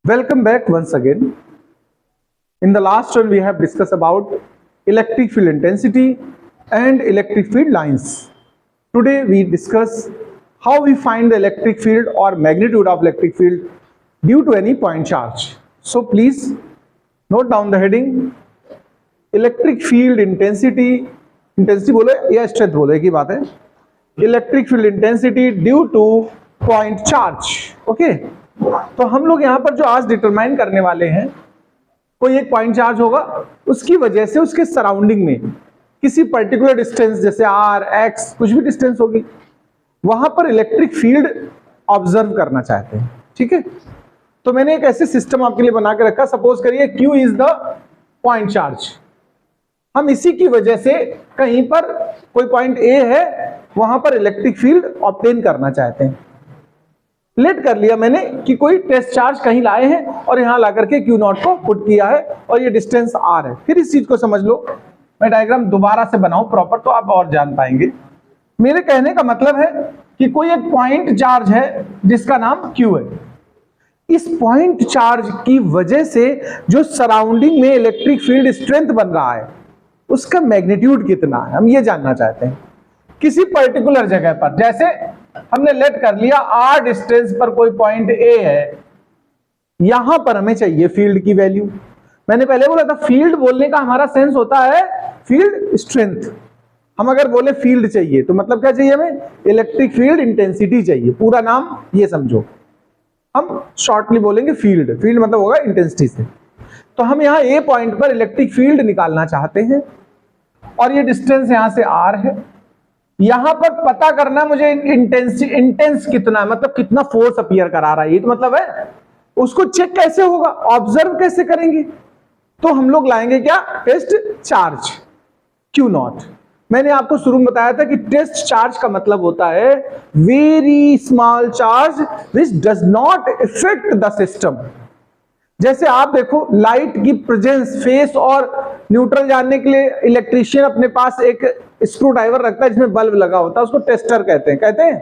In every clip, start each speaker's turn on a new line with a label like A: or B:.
A: Welcome back once again. In the last one we have discussed about electric field intensity and electric field lines. Today we discuss how we find the electric field or magnitude of electric field due to any point charge. So please note down the heading electric field intensity बोले या strength बोले एक ही बात है. Electric field intensity due to point charge. Okay. तो हम लोग यहाँ पर जो आज डिटरमाइन करने वाले हैं, कोई एक पॉइंट चार्ज होगा, उसकी वजह से उसके सराउंडिंग में किसी पर्टिकुलर डिस्टेंस जैसे r, x कुछ भी डिस्टेंस होगी, वहां पर इलेक्ट्रिक फील्ड ऑब्जर्व करना चाहते हैं. ठीक है, तो मैंने एक ऐसे सिस्टम आपके लिए बना के रखा. सपोज करिए Q is the point charge. हम इसी की वजह से कहीं पर कोई पॉइंट A है, वहां पर इलेक्ट्रिक फील्ड ऑब्टेन करना चाहते हैं. लेट कर लिया मैंने कि कोई टेस्ट चार्ज कहीं लाए हैं और यहां ला करके Q0 को पुट किया है और ये डिस्टेंस R है. फिर इस चीज को समझ लो, मैं डायग्राम दोबारा से बनाऊं प्रॉपर तो आप और जान पाएंगे. मेरे कहने का मतलब है कि कोई एक पॉइंट चार्ज है जिसका नाम Q है. इस पॉइंट चार्ज की वजह से जो सराउंडिंग में इलेक्ट्रिक फील्ड स्ट्रेंथ बन रहा है उसका मैग्नीट्यूड कितना है, हम ये जानना चाहते हैं. किसी पर्टिकुलर जगह पर, जैसे हमने लेट कर लिया r डिस्टेंस पर कोई पॉइंट A है, यहां पर हमें चाहिए फील्ड की वैल्यू. मैंने पहले बोला था फील्ड बोलने का हमारा सेंस होता है फील्ड स्ट्रेंथ. हम अगर बोले फील्ड चाहिए तो मतलब क्या चाहिए हमें, इलेक्ट्रिक फील्ड इंटेंसिटी चाहिए. पूरा नाम ये समझो, हम शॉर्टली बोलेंगे फील्ड. फील्ड मतलब होगा इंटेंसिटी से. तो हम यहाँ A पॉइंट पर इलेक्ट्रिक फील्ड निकालना चाहते हैं और ये डिस्टेंस यहां से R है. यहां पर पता करना मुझे इंटेंस कितना है, मतलब कितना फोर्स अपीयर करा रहा है. ये तो मतलब है उसको चेक कैसे होगा, ऑब्जर्व कैसे करेंगे. तो हम लोग लाएंगे क्या, टेस्ट चार्ज Q0. मैंने आपको शुरू में बताया था कि टेस्ट चार्ज का मतलब होता है very small charge which does not effect the system. जैसे आप देखो लाइट की प्रेजेंस, फेस और न्यूट्रल जानने के लिए इलेक्ट्रिशियन अपने पास एक स्क्रू ड्राइवर रखता है जिसमें बल्ब लगा होता है, उसको टेस्टर कहते हैं.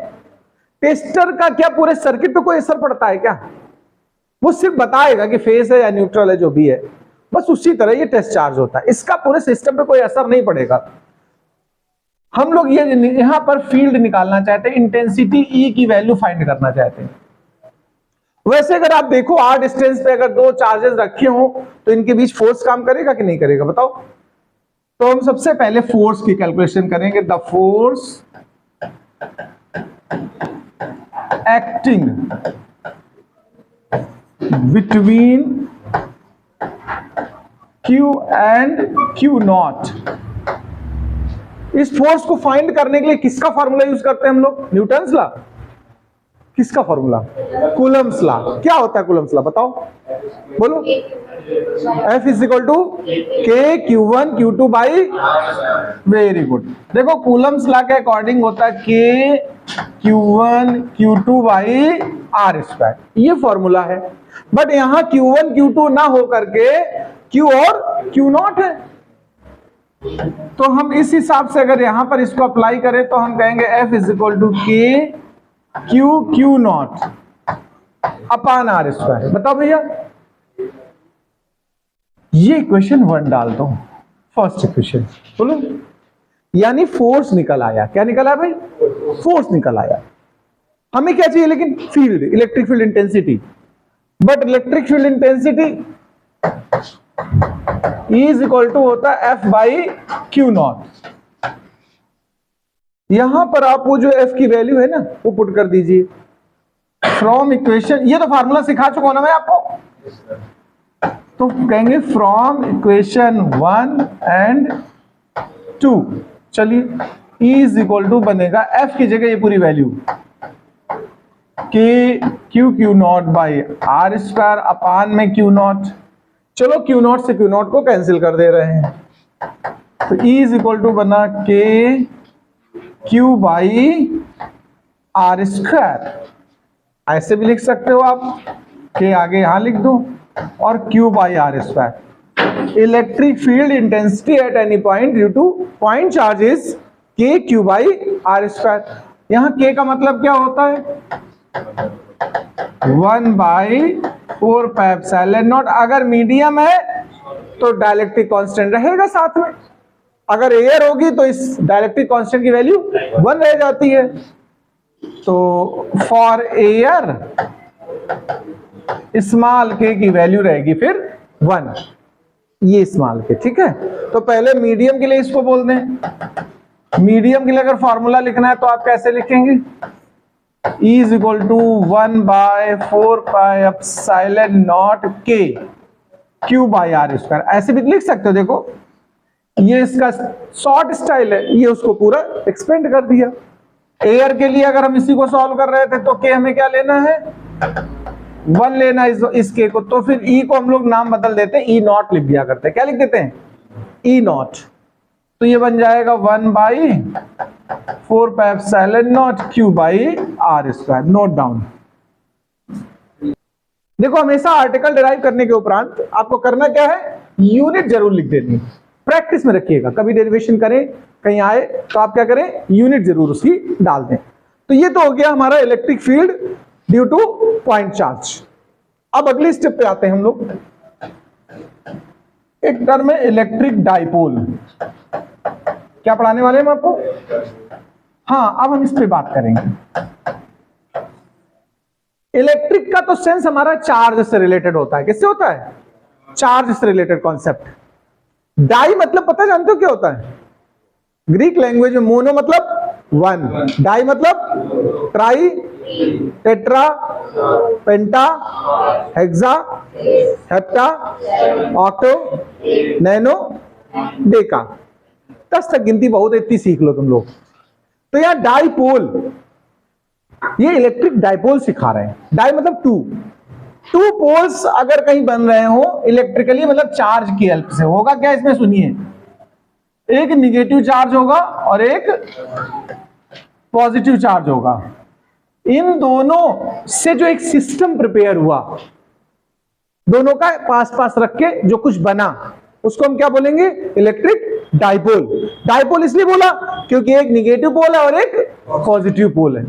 A: टेस्टर का क्या पूरे सर्किट पे कोई असर पड़ता है क्या, वो सिर्फ बताएगा कि फेस है या न्यूट्रल है, जो भी है. बस उसी तरह ये टेस्ट चार्ज होता है, इसका पूरे सिस्टम पे कोई असर नहीं पड़ेगा. हम लोग ये यहां पर फील्ड निकालना चाहते हैं, इंटेंसिटी E की वैल्यू फाइंड करना चाहते हैं. वैसे अगर आप देखो r डिस्टेंस पे अगर दो चार्जेस रखे हो तो इनके बीच फोर्स काम करेगा कि नहीं करेगा, बताओ. तो हम सबसे पहले फोर्स की कैलकुलेशन करेंगे. The force acting between Q and Q0. इस फोर्स को फाइंड करने के लिए किसका फॉर्मूला यूज करते हैं हम लोग, न्यूटन्स लॉ. किसका फॉर्मूला, कूलम्स लॉ. क्या होता है कूलम्स लॉ, बताओ, बोलो. F is equal to K Q1 Q2 by, very good. देखो कूलम्स लॉ के अकॉर्डिंग होता है K Q1 Q2 by R square. ये फॉर्मूला है. बट यहां Q1 Q2 ना हो करके Q और Q0 है. तो हम इस हिसाब से अगर यहां पर इसको अप्लाई करें तो हम कहेंगे F is equal to K Q0 upon R square. बताओ भैया, ये इक्वेशन 1 डाल दो, फर्स्ट इक्वेशन. बोलो, यानी फोर्स निकल आया. क्या निकल आया भाई, फोर्स निकल आया. हमें क्या चाहिए लेकिन, field, electric field intensity. But electric field intensity is equal to होता है F बाई Q0. यहां पर आप वो जो F की वैल्यू है ना वो पुट कर दीजिए फ्रॉम इक्वेशन. ये तो फार्मूला सिखा चुका हूं ना मैं आपको. तो कहेंगे फ्रॉम इक्वेशन 1 एंड 2. चलिए, E इज इक्वल टू बनेगा F की जगह ये पूरी value K Q0 by R square upon में Q0. चलो Q0 से Q0 को कैंसिल कर दे रहे हैं. तो E इज इक्वल टू बना K Q by R square. ऐसे भी लिख सकते हो आप, K आगे यहां लिख दो और Q by R square. Electric field intensity at any point due to point charge is K Q by R square. यहां K का मतलब क्या होता है, 1 बाई 4 पाई एप्सिलॉन नॉट। अगर मीडियम है तो डाइलेक्ट्रिक कांस्टेंट रहेगा साथ में, अगर एयर होगी तो इस डाइलेक्ट्रिक कांस्टेंट की वैल्यू 1 रह जाती है। तो फॉर एयर स्मॉल के की वैल्यू रहेगी फिर 1, ये स्मॉल के, ठीक है। तो पहले मीडियम के लिए इसको बोल दें। मीडियम के लिए अगर फॉर्मूला लिखना है तो आप कैसे लिखेंगे, E is equal to 1/4 pi epsilon naught K Q by R square, ऐसे भी लिख सकते हो। देखो ये इसका शॉर्ट स्टाइल है, ये उसको पूरा एक्सपेंड कर दिया। एयर के लिए अगर हम इसी को सॉल्व कर रहे थे तो K हमें क्या लेना है, 1 लेना है इस K को, तो फिर E को हम लोग नाम बदल देते हैं, E नॉट लिख दिया करते हैं। क्या लिख देते हैं, E नॉट। तो ये बन जाएगा 1/4 pi epsilon not Q by R square. Note down. देखो हमेशा आर्टिकल डिराइव करने के उपरांत आपको करना क्या है, यूनिट जरूर लिख देनी। प्रैक्टिस में रखिएगा, कभी डेरिवेशन करें कहीं आए तो आप क्या करें, यूनिट जरूर उसकी डाल दें। तो ये तो हो गया हमारा electric field due to point charge. अब अगले स्टेप पे आते हैं हम लोग। एक टर्म है इलेक्ट्रिक डाइपोल। क्या पढ़ाने वाले हैं हम आपको, हाँ अब हम इस पे बात करेंगे। इलेक्ट्रिक का तो सेंस हमारा चार्ज से रिलेटेड होता है। किससे होता है, चार्ज से रिलेटेड कॉन्सेप्ट। डाई मतलब पता जानते हो क्या होता है, ग्रीक लैंग्वेज में मोनो मतलब 1, डाई मतलब tri, tetra, penta, hexa, hepta, octo, nona, deca, 10 तक गिनती बहुत है, इतनी सीख लो तुम लोग। तो यहां डाइपोल, ये इलेक्ट्रिक डाइपोल सिखा रहे हैं। डाई मतलब 2 पोल्स अगर कहीं बन रहे हो इलेक्ट्रिकली, मतलब चार्ज की हेल्प से। होगा क्या इसमें सुनिए, एक निगेटिव चार्ज होगा और एक पॉजिटिव चार्ज होगा। इन दोनों से जो एक सिस्टम प्रिपेयर हुआ, दोनों का पास पास रख के जो कुछ बना, उसको हम क्या बोलेंगे, इलेक्ट्रिक डाइपोल। डाइपोल इसलिए बोला क्योंकि एक निगेटिव पोल है और एक पॉजिटिव पोल है।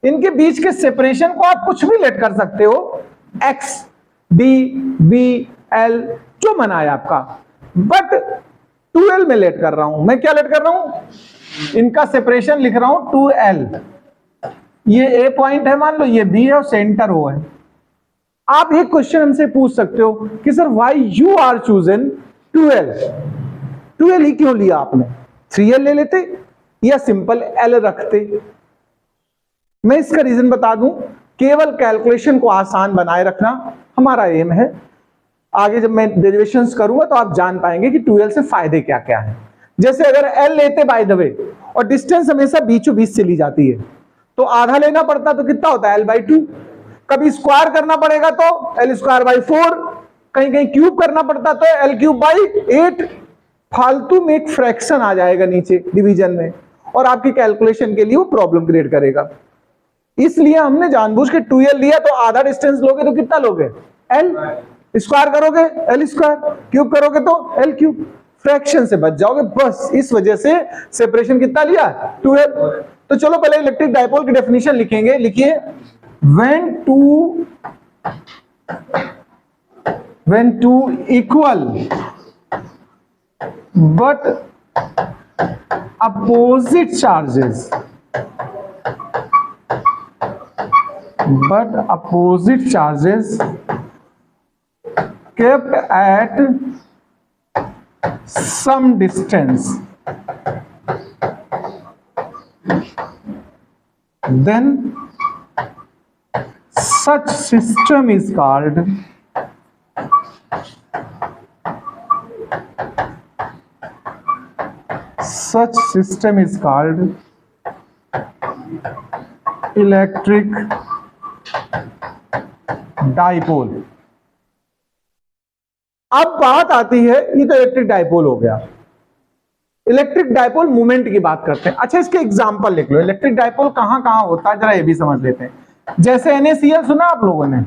A: इनके बीच के सेपरेशन को आप कुछ भी लेट कर सकते हो, x, d, b, l जो मना है आपका, बट 2l में लेट कर रहा हूं। मैं क्या लेट कर रहा हूं, इनका सेपरेशन लिख रहा हूं 2l। ये a पॉइंट है मान लो, ये b है और सेंटर o है। आप एक क्वेश्चन हमसे पूछ सकते हो कि sir why you are chosen 2l, 2l ही क्यों लिया आपने, 3l ले लेते या सिंपल l रखते। मैं इसका रीजन बता दूं, केवल कैलकुलेशन को आसान बनाए रखना हमारा एम है। आगे जब मैं डेरिवेशंस करूंगा तो आप जान पाएंगे कि 2l से फायदे क्या क्या है। जैसे अगर l लेते बाय द वे और डिस्टेंस हमेशा बीचों बीच से ली जाती है, तो आधा लेना पड़ता तो कितना होता है, l/2। कभी स्क्वायर करना पड़ेगा तो l²/4, कहीं कहीं क्यूब करना पड़ता तो l³/8। फालतू में एक फ्रैक्शन आ जाएगा नीचे डिवीजन में और आपकी कैलकुलेशन के लिए वो प्रॉब्लम क्रिएट करेगा। इसलिए हमने जानबूझ के 2l लिया। तो आधा डिस्टेंस लोगे तो कितना लोगे, l, स्क्वायर करोगे l², क्यूब करोगे तो l³, फ्रैक्शन से बच जाओगे। बस इस वजह से सेपरेशन कितना लिया, 2l। तो चलो पहले इलेक्ट्रिक डाइपोल की डेफिनेशन लिखेंगे। लिखिए, when two equal but opposite charges kept at some distance, then such system is called electric dipole. अब बात आती है, ये तो इलेक्ट्रिक डाइपोल हो गया। इलेक्ट्रिक डाइपोल मूवमेंट की बात करते हैं। अच्छा इसके एग्जांपल लिख लो, इलेक्ट्रिक डाइपोल कहां कहां होता है जरा ये भी समझ लेते हैं। जैसे NaCl सुना आप लोगों ने,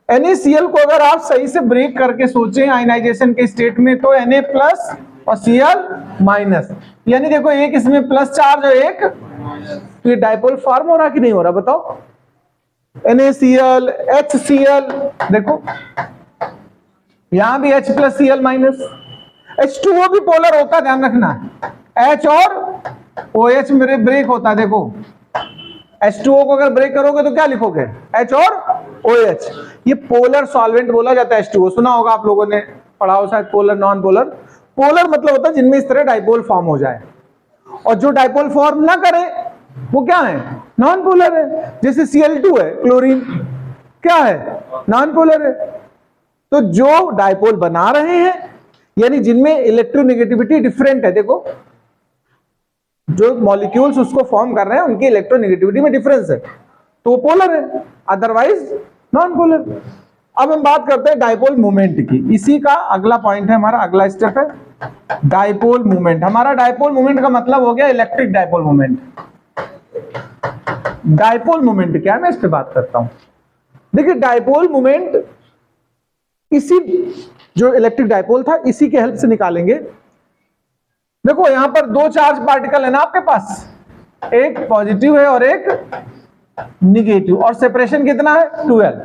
A: NaCl को अगर आप सही से ब्रेक करके सोचें आयनाइजेशन के स्टेट में तो Na प्लस और Cl माइनस, यानी देखो एक इसमें प्लस चार्ज और एक, तो ये डाइपोल फॉर्म हो रहा कि नहीं हो रहा बताओ। NaCl, HCl, देखो यहां भी H plus Cl minus, H2O भी पोलर होता है, ध्यान रखना, H और OH मेरे ब्रेक होता है, देखो H2O को अगर ब्रेक करोगे तो क्या लिखोगे, H और OH। ये पोलर सॉल्वेंट बोला जाता है H2O, सुना होगा आप लोगों ने, पढ़ा हो शायद, पोलर नॉन पोलर। पोलर मतलब होता है जिनमें इस तरह डाइपोल फॉर्म हो जाए, और जो डाइपोल फॉर्म ना करे वो क्या है, नॉन पोलर है। जैसे Cl2 है, क्लोरीन क्या है, नॉन पोलर है। तो जो डाइपोल बना रहे हैं, यानी जिनमें इलेक्ट्रोनेगेटिविटी डिफरेंट है, देखो जो मॉलिक्यूल्स उसको फॉर्म कर रहे हैं उनकी इलेक्ट्रोनेगेटिविटी में डिफरेंस है, तो वो पोलर है, अदरवाइज नॉन पोलर। अब हम बात करते हैं डाइपोल मोमेंट की, इसी का अगला पॉइंट है, हमारा अगला स्टेप है डाइपोल मोमेंट। हमारा डाइपोल मोमेंट का मतलब हो गया electric dipole moment. Dipole moment क्या है, मैं इस पे बात करता हूं। देखिए डाइपोल मोमेंट इसी जो इलेक्ट्रिक डाइपोल था इसी के हेल्प से निकालेंगे। देखो यहां पर दो चार्ज पार्टिकल है ना आपके पास, एक पॉजिटिव है और एक निगेटिव, और सेपरेशन कितना है 12।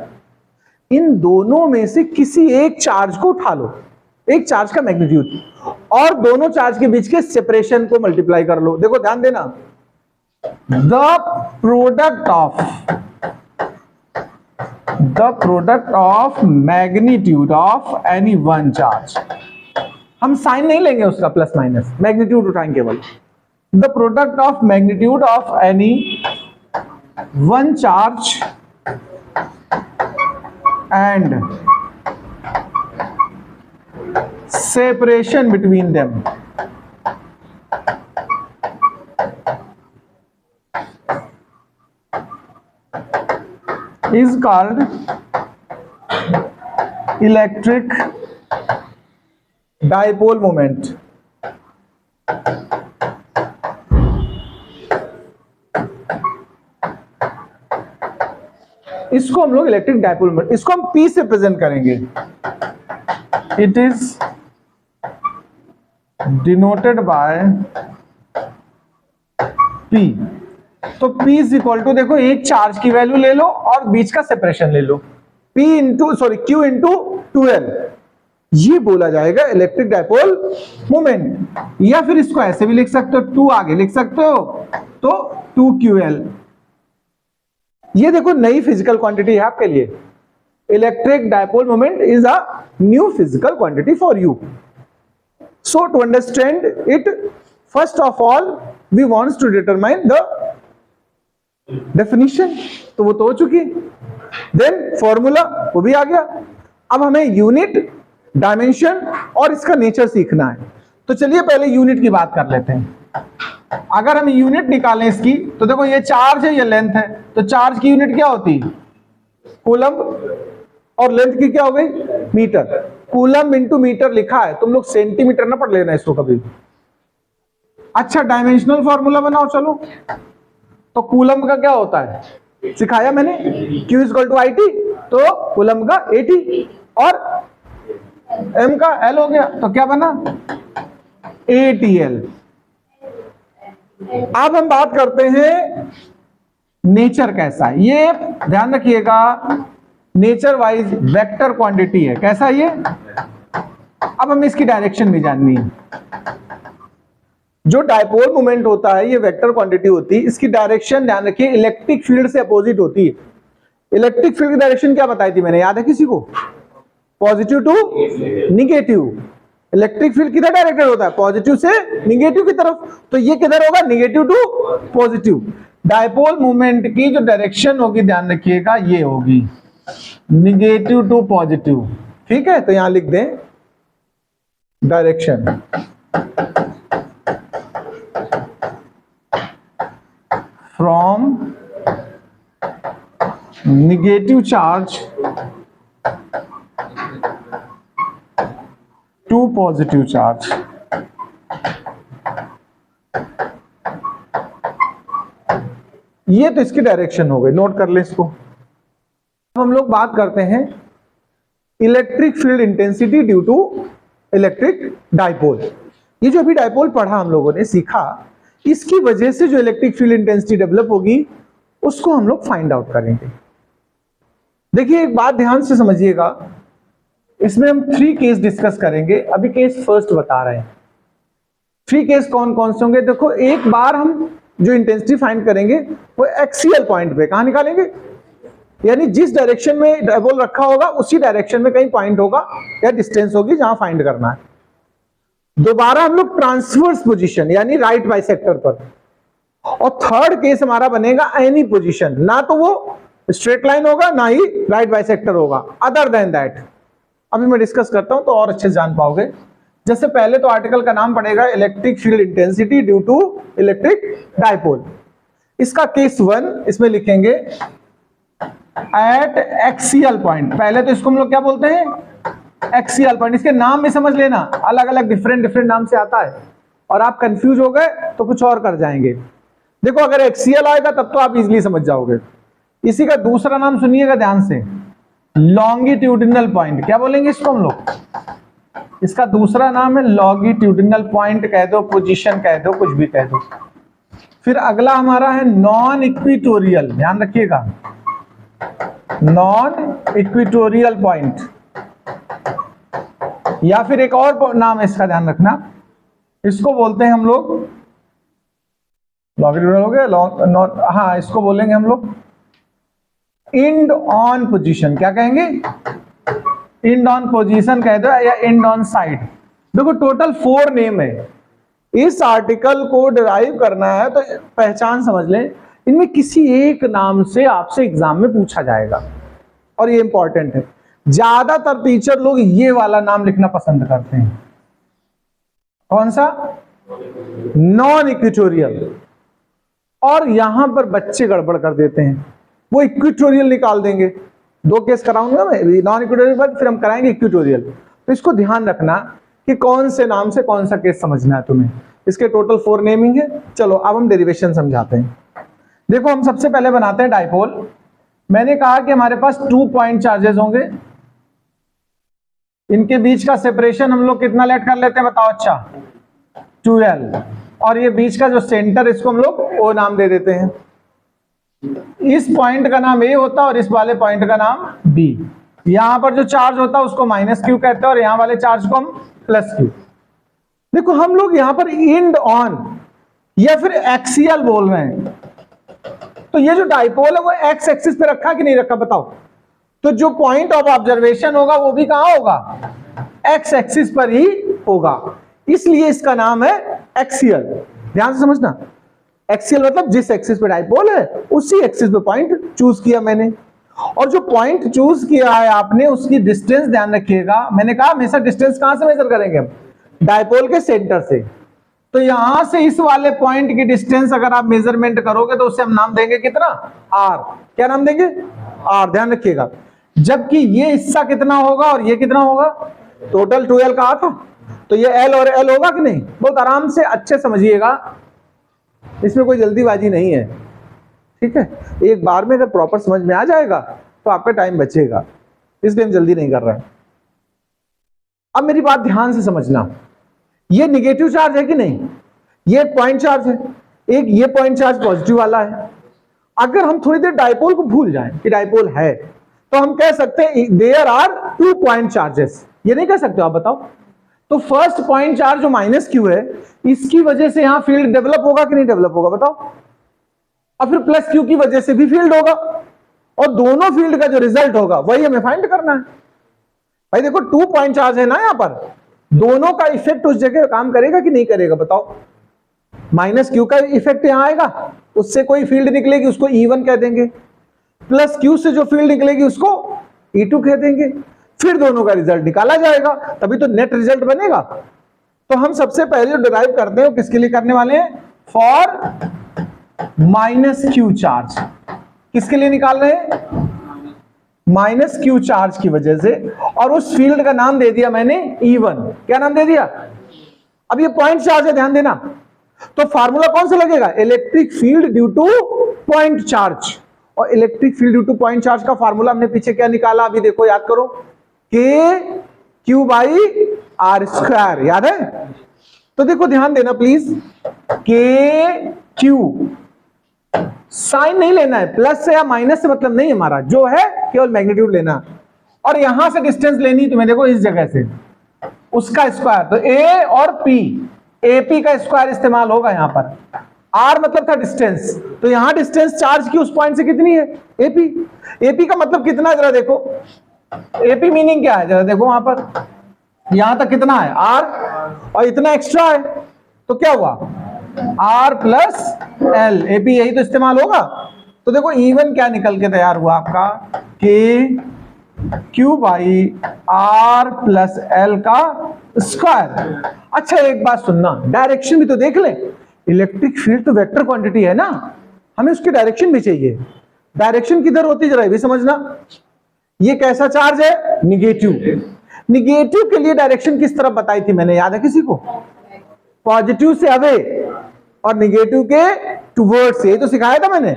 A: इन दोनों में से किसी एक चार्ज को उठा लो, एक चार्ज का मैग्नीट्यूड, और दोनों चार्ज के बीच के सेपरेशन को मल्टीप्लाई कर लो। देखो ध्यान देना, the product of magnitude of any one charge, हम साइन नहीं लेंगे उसका, प्लस माइनस, मैग्नीट्यूड उठाएंगे केवल। The product of magnitude of any one charge and separation between them is called electric dipole moment। इसको हम लोग इलेक्ट्रिक डाइपोल मोमेंट, इसको हम P से प्रेजेंट करेंगे। It is denoted by P। तो P इज इक्वल टू, देखो एक चार्ज की वैल्यू ले लो और बीच का सेपरेशन ले लो, Q इंटू 12, ये बोला जाएगा इलेक्ट्रिक डाइपोल मोमेंट। या फिर इसको ऐसे भी लिख सकते हो, 2 आगे लिख सकते हो, तो 2QL। ये देखो नई फिजिकल क्वांटिटी है आपके लिए, electric dipole moment is a new physical quantity for you. So to understand it, first of all we wants to determine the definition, तो वो तो हो चुकी, देन फॉर्मूला वो भी आ गया। अब हमें यूनिट, डायमेंशन और इसका नेचर सीखना है। तो चलिए पहले यूनिट की बात कर लेते हैं। अगर हम यूनिट निकालें इसकी, तो देखो ये चार्ज है, ये लेंथ है, तो चार्ज की यूनिट क्या होती है, कूलम, और लेंथ की क्या हो गई, मीटर। कूलम इंटू मीटर लिखा है, तुम लोग सेंटीमीटर ना पढ़ लेना इसको कभी। अच्छा डायमेंशनल फॉर्मूला बनाओ चलो। तो कूलम का क्या होता है, सिखाया मैंने, Q is equal to IT, तो कूलम का AT, और M का L हो गया, तो क्या बना ATL। अब हम बात करते हैं नेचर कैसा है, ये ध्यान रखिएगा, नेचर वाइज वेक्टर क्वांटिटी है। कैसा ये, अब हमें इसकी डायरेक्शन भी जाननी है। जो डाइपोल मोमेंट होता है ये वेक्टर क्वांटिटी होती है, इसकी डायरेक्शन ध्यान रखिए इलेक्ट्रिक फील्ड से अपोजिट होती है। इलेक्ट्रिक फील्ड की डायरेक्शन क्या बताई थी मैंने, याद है किसी को, positive to negative. Electric field किधर डायरेक्टेड होता है, पॉजिटिव से निगेटिव की तरफ, तो ये किधर होगा, negative to positive. Dipole moment की जो डायरेक्शन होगी ध्यान रखिएगा ये होगी निगेटिव टू पॉजिटिव, ठीक है। तो यहां लिख दें direction from negative charge to positive charge. ये तो इसकी डायरेक्शन हो गई, नोट कर ले इसको। अब हम लोग बात करते हैं electric field intensity due to electric dipole. ये जो अभी डाइपोल पढ़ा हम लोगों ने सीखा, इसकी वजह से जो इलेक्ट्रिक फील्ड इंटेंसिटी डेवलप होगी उसको हम लोग फाइंड आउट करेंगे। देखिए एक बात ध्यान से समझिएगा, इसमें हम 3 केस डिस्कस करेंगे। अभी केस फर्स्ट बता रहे हैं। 3 केस कौन कौन से होंगे? देखो, एक बार हम जो इंटेंसिटी फाइंड करेंगे वो एक्सियल पॉइंट पे कहां निकालेंगे, यानी जिस डायरेक्शन में डायपोल रखा होगा उसी डायरेक्शन में कहीं पॉइंट होगा या डिस्टेंस होगी जहां फाइंड करना है। दोबारा हम लोग ट्रांसवर्स पोजीशन यानी राइट बाइसेक्टर पर, और थर्ड केस हमारा बनेगा एनी पोजीशन, ना तो वो स्ट्रेट लाइन होगा ना ही राइट बाइसेक्टर होगा, अदर देन दैट। अभी मैं डिस्कस करता हूं तो और अच्छे से जान पाओगे। जैसे पहले तो आर्टिकल का नाम पड़ेगा electric field intensity due to electric dipole. इसका केस 1 इसमें लिखेंगे एट एक्सियल पॉइंट। पहले तो इसको हम लोग क्या बोलते हैं? Axial point. इसके नाम में समझ लेना, अलग अलग डिफरेंट नाम से आता है, और आप कंफ्यूज हो गए तो कुछ और कर जाएंगे। देखो, अगर एक्सियल आएगा तब तो आप इजीली समझ जाओगे। इसी का दूसरा नाम सुनिएगा ध्यान से, लॉन्गिट्यूडिनल पॉइंट। क्या बोलेंगे इसको हम लोग? इसका दूसरा नाम है लॉन्गिट्यूडिनल पॉइंट कह दो, पोजीशन कह दो, कुछ भी कह दो। फिर अगला हमारा है नॉन इक्विटोरियल, ध्यान रखिएगा, नॉन इक्विटोरियल पॉइंट, या फिर एक और नाम है इसका, ध्यान रखना, इसको बोलते हैं हम लोग लॉन्गिट्यूडिनल हो गया, हाँ इसको बोलेंगे हम लोग इंड ऑन पोजीशन। क्या कहेंगे? इंड ऑन पोजीशन कह दो या इंड ऑन साइड। देखो टोटल 4 नेम है। इस आर्टिकल को डिराइव करना है तो पहचान समझ लें, इनमें किसी एक नाम से आपसे एग्जाम में पूछा जाएगा, और ये इंपॉर्टेंट है। ज्यादातर टीचर लोग ये वाला नाम लिखना पसंद करते हैं। कौन सा? Non equatorial. और यहां पर बच्चे गड़बड़ कर देते हैं, वो इक्विटोरियल निकाल देंगे। 2 केस कराऊंगा मैं, नॉन इक्विटोरियल बाद फिर हम कराएंगे इक्विटोरियल। तो इसको ध्यान रखना कि कौन से नाम से कौन सा केस समझना है तुम्हें। इसके टोटल 4 नेमिंग है। चलो अब हम डेरिवेशन समझाते हैं। देखो, हम सबसे पहले बनाते हैं डायपोल। मैंने कहा कि हमारे पास 2 पॉइंट चार्जेस होंगे, इनके बीच का सेपरेशन हम लोग कितना लेट कर लेते हैं बताओ? अच्छा 12। और ये बीच का जो सेंटर, इसको हम लोग ओ नाम दे देते हैं। इस पॉइंट का नाम ए होता है और इस वाले पॉइंट का नाम बी। यहां पर जो चार्ज होता है उसको माइनस क्यू कहते हैं, और यहां वाले चार्ज को हम प्लस क्यू। देखो, हम लोग यहां पर इंड ऑन या फिर एक्सियल बोल रहे हैं, तो ये जो डाइपोल है वो एक्स एक्सिस पे रखा कि नहीं रखा बताओ? तो जो पॉइंट ऑफ ऑब्जर्वेशन होगा वो भी कहां होगा? एक्स एक्सिस पर ही होगा, इसलिए इसका नाम है एक्सियल। ध्यान से समझना, एक्सियल मतलब जिस एक्सिस पे डाइपोल है उसी एक्सिस पे पॉइंट चूज किया मैंने। और जो पॉइंट चूज किया है आपने, उसकी डिस्टेंस ध्यान रखिएगा। मैंने कहा हमेशा डिस्टेंस कहां से मेजर करेंगे हम? डाइपोल के सेंटर से। तो यहां से इस वाले पॉइंट की डिस्टेंस अगर आप मेजरमेंट करोगे तो उसे हम नाम देंगे कितना? आर। क्या नाम देंगे? आर। ध्यान रखिएगा। जबकि ये हिस्सा कितना होगा और ये कितना होगा? टोटल 12 कहा था, तो ये एल और एल होगा कि नहीं? बहुत आराम से अच्छे समझिएगा, इसमें कोई जल्दीबाजी नहीं है, ठीक है? एक बार में अगर प्रॉपर समझ में आ जाएगा तो आपका टाइम बचेगा, इसलिए हम जल्दी नहीं कर रहे हैं। अब मेरी बात ध्यान से समझना, ये निगेटिव चार्ज है कि नहीं? ये पॉइंट चार्ज है, एक ये पॉइंट चार्ज पॉजिटिव वाला है। अगर हम थोड़ी देर डाइपोल को भूल जाएं कि डाइपोल है, तो हम कह सकते हैं देयर आर 2 पॉइंट चार्जेस। ये नहीं कह सकते आप बताओ? तो फर्स्ट पॉइंट चार्ज जो माइनस क्यू है, इसकी वजह से यहां फील्ड डेवलप होगा कि नहीं डेवलप होगा बताओ? और फिर प्लस क्यू की वजह से भी फील्ड होगा, और दोनों फील्ड का जो रिजल्ट होगा वही हमें फाइंड करना है। भाई देखो, 2 पॉइंट चार्ज है ना यहां पर, दोनों का इफेक्ट उस जगह काम करेगा कि नहीं करेगा बताओ? माइनस क्यू का इफेक्ट यहां आएगा, उससे कोई फील्ड निकलेगी उसको E1 कह देंगे, प्लस क्यू से जो फील्ड निकलेगी उसको E2 कह देंगे। फिर दोनों का रिजल्ट निकाला जाएगा, तभी तो नेट रिजल्ट बनेगा। तो हम सबसे पहले जो डिराइव करते हैं किसके लिए करने वाले हैं? For minus Q charge. किसके लिए निकाल रहे हैं? माइनस क्यू चार्ज की वजह से, और उस फील्ड का नाम दे दिया मैंने E1। क्या नाम दे दिया? अब ये पॉइंट चार्ज है, ध्यान देना। तो फार्मूला कौन सा लगेगा? Electric field due to point charge. और electric field due to point charge का फार्मूला हमने पीछे क्या निकाला? अभी देखो, याद करो, के क्यू बाई आर स्क्वायर। याद है? तो देखो ध्यान देना प्लीज, के क्यू साइन नहीं लेना है, प्लस से या माइनस से मतलब नहीं हमारा, जो है केवल मैग्नीट्यूड लेना। और यहां से डिस्टेंस लेनी तुम्हें, देखो इस जगह से उसका स्क्वायर, तो ए और पी, एपी का स्क्वायर इस्तेमाल होगा यहां पर। आर मतलब था डिस्टेंस, तो यहां डिस्टेंस चार्ज की उस पॉइंट से कितनी है, एपी। एपी का मतलब कितना, जरा देखो, एपी मीनिंग क्या है, जरा देखो वहां पर, यहां तक कितना है आर, और इतना एक्स्ट्रा है, तो क्या हुआ आर प्लस एल, एपी यही तो इस्तेमाल होगा। तो देखो इवन क्या निकल के तैयार हुआ आपका, K Q by R plus L का स्क्वायर। अच्छा एक बात सुनना, डायरेक्शन भी तो देख ले, इलेक्ट्रिक फील्ड तो वेक्टर क्वांटिटी है ना, हमें उसकी डायरेक्शन भी चाहिए। डायरेक्शन किधर होती है जरा ये भी समझना। ये कैसा चार्ज है, निगेटिव। निगेटिव के लिए डायरेक्शन किस तरफ बताई थी मैंने, याद है किसी को, पॉजिटिव से अवे और निगेटिव के टुवर्ड्स, ये तो सिखाया था मैंने।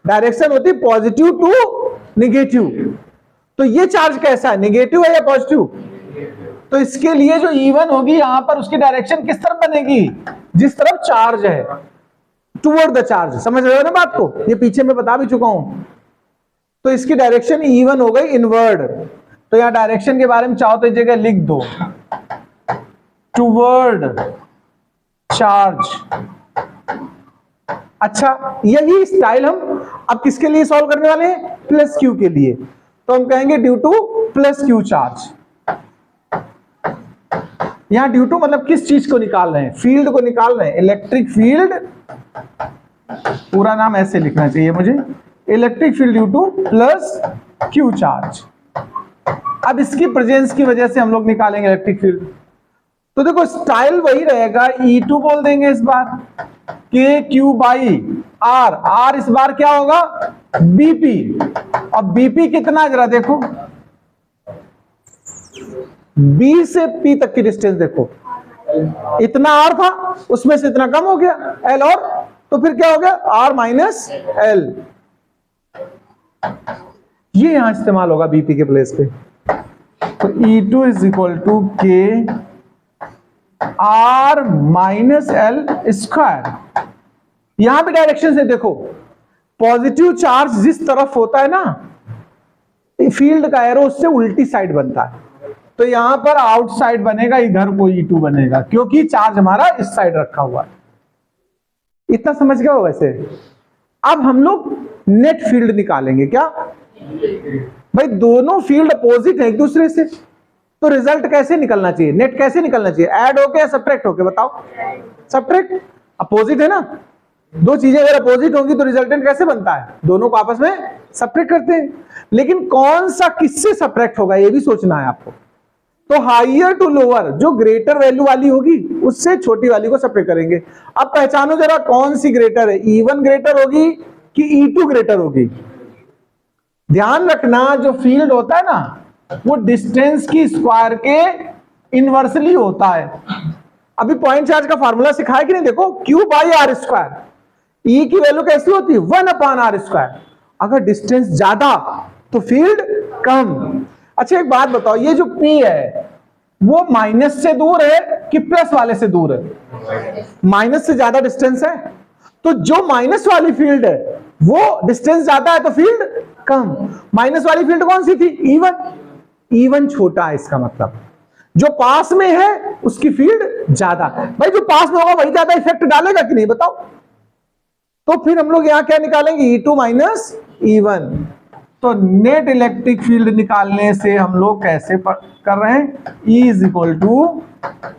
A: डायरेक्शन होती पॉजिटिव टू निगेटिव। तो ये चार्ज कैसा है, निगेटिव है या पॉजिटिव, तो इसके लिए जो इवन होगी यहां पर उसकी डायरेक्शन किस तरफ बनेगी, जिस तरफ चार्ज है, टुवर्ड द चार्ज। समझ रहे हो ना बात को, ये पीछे मैं बता भी चुका हूं। तो इसकी डायरेक्शन इवन हो गई इनवर्ड। तो यहां डायरेक्शन के बारे में चाहो तो इस जगह लिख दो, टुवर्ड चार्ज। अच्छा यही स्टाइल हम अब किसके लिए सॉल्व करने वाले हैं, प्लस क्यू के लिए। तो हम कहेंगे due two plus Q charge. यहां ड्यू टू मतलब किस चीज को निकाल रहे हैं, फील्ड को निकाल रहे हैं, इलेक्ट्रिक फील्ड। पूरा नाम ऐसे लिखना चाहिए मुझे, electric field due two plus Q charge. अब इसकी प्रेजेंस की वजह से हम लोग निकालेंगे इलेक्ट्रिक फील्ड। तो देखो स्टाइल वही रहेगा, E2 बोल देंगे इस बार, के क्यू बाई आर, आर इस बार क्या होगा बीपी। अब बीपी कितना जरा देखो, बी से पी तक की डिस्टेंस देखो, इतना आर था उसमें से इतना कम हो गया एल, और तो फिर क्या हो गया आर माइनस एल। ये यहां इस्तेमाल होगा बीपी के प्लेस पे। तो E2 इज इक्वल टू के आर माइनस एल स्क्वायर। यहां भी डायरेक्शन से देखो, पॉजिटिव चार्ज जिस तरफ होता है ना, फील्ड का एरो उससे उल्टी साइड बनता है। तो यहां पर आउटसाइड बनेगा, इधर को E2 बनेगा, क्योंकि चार्ज हमारा इस साइड रखा हुआ है। इतना समझ गए हो वैसे। अब हम लोग नेट फील्ड निकालेंगे, क्या भाई, दोनों फील्ड अपोजिट है एक दूसरे से, तो रिजल्ट कैसे निकलना चाहिए, नेट कैसे निकलना चाहिए, ऐड होके या सब्ट्रैक्ट होके, बताओ। सब्ट्रैक्ट, अपोजिट है ना, दो चीजें अगर अपोजिट होंगी तो रिजल्टेंट कैसे बनता है, दोनों को आपस में सब्ट्रैक्ट करते हैं। लेकिन कौन सा किससे सब्ट्रैक्ट होगा ये भी सोचना है आपको। तो हाइयर टू लोअर, जो ग्रेटर वैल्यू वाली होगी उससे छोटी वाली को सब्ट्रैक्ट करेंगे। अब पहचानो जरा कौन सी ग्रेटर है, E1 ग्रेटर होगी कि E2 ग्रेटर होगी। ध्यान रखना जो फील्ड होता है ना वो डिस्टेंस की स्क्वायर के इनवर्सली होता है। अभी पॉइंट चार्ज का फार्मूला सिखाया कि नहीं, देखो Q by R square, E की वैल्यू कैसी होती है 1/r स्क्वायर। अगर डिस्टेंस ज्यादा तो फील्ड कम। अच्छा एक बात बताओ, ये जो P है वो माइनस से दूर है कि प्लस वाले से दूर है, माइनस से ज्यादा डिस्टेंस है। तो जो माइनस वाली फील्ड है वो डिस्टेंस ज्यादा है तो फील्ड कम। माइनस वाली फील्ड कौन सी थी, E1, E1 छोटा है, इसका मतलब जो पास में है उसकी फील्ड ज्यादा। भाई जो पास में होगा वही ज्यादा इफेक्ट डालेगा कि नहीं, बताओ। तो फिर हम लोग यहां क्या निकालेंगे, E2 माइनस E1। तो नेट इलेक्ट्रिक फील्ड निकालने से हम लोग कैसे कर रहे हैं, E is equal to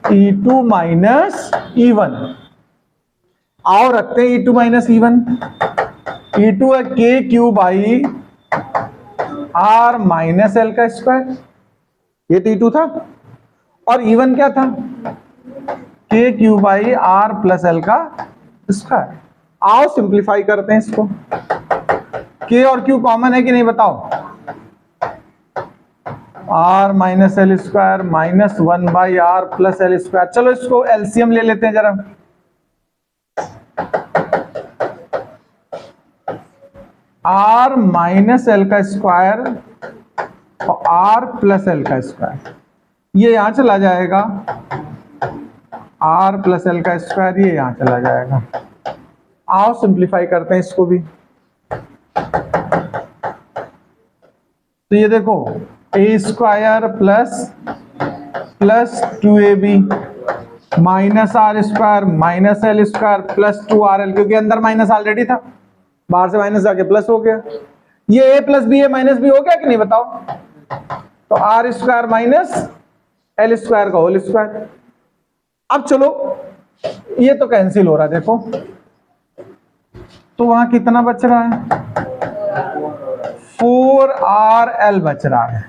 A: E2 minus E1। आओ रखते हैं E2 माइनस E1। E2 है K Q by R minus L का स्क्वायर, ये तो E2 था, और E1 क्या था, K Q by R plus L का स्क्वायर। आओ सिंप्लीफाई करते हैं इसको, के और क्यू कॉमन है कि नहीं बताओ, R minus L square minus 1/r plus L square. चलो इसको एलसीएम ले लेते हैं जरा। आर माइनस एल का स्क्वायर और आर प्लस एल का स्क्वायर, ये यहां चला जाएगा, आर प्लस एल का स्क्वायर ये यहां चला जाएगा। आओ सिंप्लीफाई करते हैं इसको भी। तो ये देखो a square plus 2ab minus r square minus L square plus 2rl, क्योंकि अंदर माइनस ऑलरेडी था, बाहर से माइनस जाके प्लस हो गया। ये a plus B A minus B हो गया कि नहीं बताओ? तो R square minus L square का होल स्क्वायर। अब चलो ये तो कैंसिल हो रहा है देखो, तो वहां कितना बच रहा है? 4rl बच रहा है,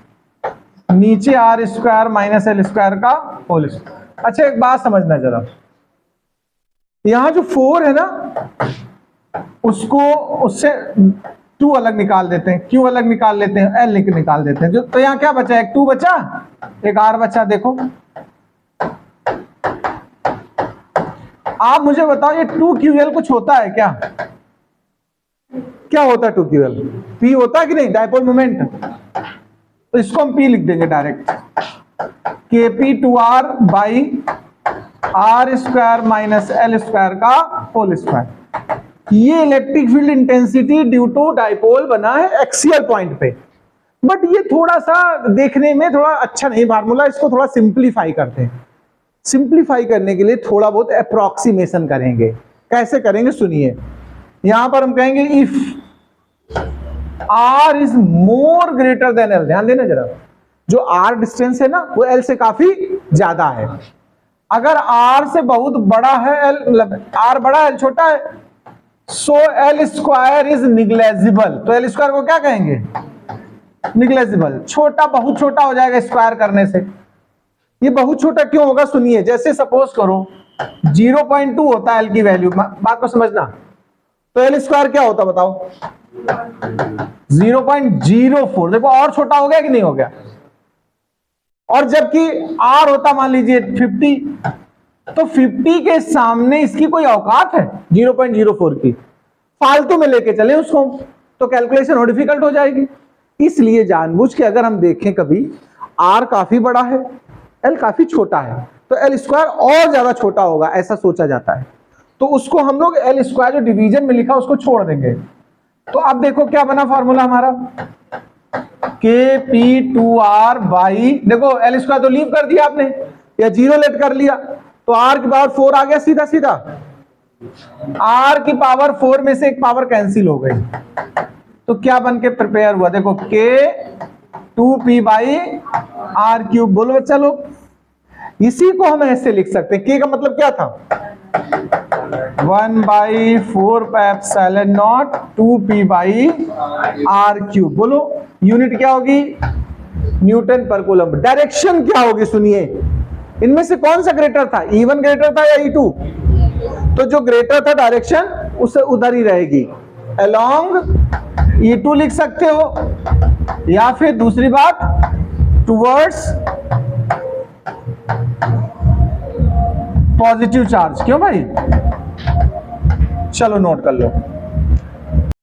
A: नीचे R square minus L square का होल स्क्वायर। अच्छा एक बात समझना जरा, यहां जो 4 है ना उसको उससे 2 अलग निकाल देते हैं, क्यों अलग निकाल लेते हैं? एल निकाल देते हैं जो, तो यहां क्या बचा? एक 2 बचा, एक r बचा। देखो आप मुझे बताओ ये 2ql कुछ होता है क्या? क्या होता है 2ql? p होता है कि नहीं, डायपोल मोमेंट। तो इसको हम p लिख देंगे direct, kp2r by R square minus L square का होल स्क्वायर। ये electric field intensity due to dipole बना है एक्सियल पॉइंट पे। बट ये थोड़ा सा देखने में थोड़ा अच्छा नहीं फार्मूला, इसको थोड़ा सिंप्लीफाई करते हैं। सिंप्लीफाई करने के लिए थोड़ा बहुत अप्रोक्सीमेशन करेंगे। कैसे करेंगे सुनिए, यहां पर हम कहेंगे if r is more greater than l, ध्यान देना जरा, जो r डिस्टेंस है ना वो l से काफी ज्यादा है। अगर r से बहुत बड़ा है l, मतलब r बड़ा है l छोटा है, so L square is negligible. तो एल स्क्वायर को क्या कहेंगे? निग्लेजिबल। छोटा बहुत छोटा हो जाएगा स्क्वायर करने से। ये बहुत छोटा क्यों होगा सुनिए, जैसे सपोज करो 0.2 होता है एल की वैल्यू, बात को समझना, तो एल स्क्वायर क्या होता बताओ? 0.04। देखो और छोटा हो गया कि नहीं हो गया? और जबकि आर होता मान लीजिए 50, तो 50 के सामने इसकी कोई औकात है 0.04 की? फालतू में लेके चले उसको तो कैलकुलेशन और डिफिकल्ट हो जाएगी। इसलिए जानबूझ के अगर हम देखें कभी आर काफी बड़ा है एल काफी छोटा है, तो एल स्क्वायर और ज्यादा छोटा होगा ऐसा सोचा जाता है, तो उसको हम लोग एल स्क्वायर जो डिवीजन में लिखा उसको छोड़ देंगे। तो अब देखो क्या बना फॉर्मूला हमारा, kp2r बाई, देखो एल स्क्वायर तो लीव कर दिया आपने या 0 लेट कर लिया, तो r की पावर 4 आ गया सीधा सीधा। r की पावर 4 में से एक पावर कैंसिल हो गई, तो क्या बन के प्रिपेयर हुआ? देखो k2p बाई r क्यूब। बोलो बच्चा लोग, इसी को हम ऐसे लिख सकते हैं। k का मतलब क्या था? 1/4 2p बाई r क्यूब। बोलो यूनिट क्या होगी? न्यूटन पर कूलम। डायरेक्शन क्या होगी सुनिए, इनमें से कौन सा ग्रेटर था? E1 ग्रेटर था या E2? तो जो ग्रेटर था डायरेक्शन उसे उधर ही रहेगी, अलोंग E2 लिख सकते हो, या फिर दूसरी बात टुवर्ड्स पॉजिटिव चार्ज। क्यों भाई? चलो नोट कर लो।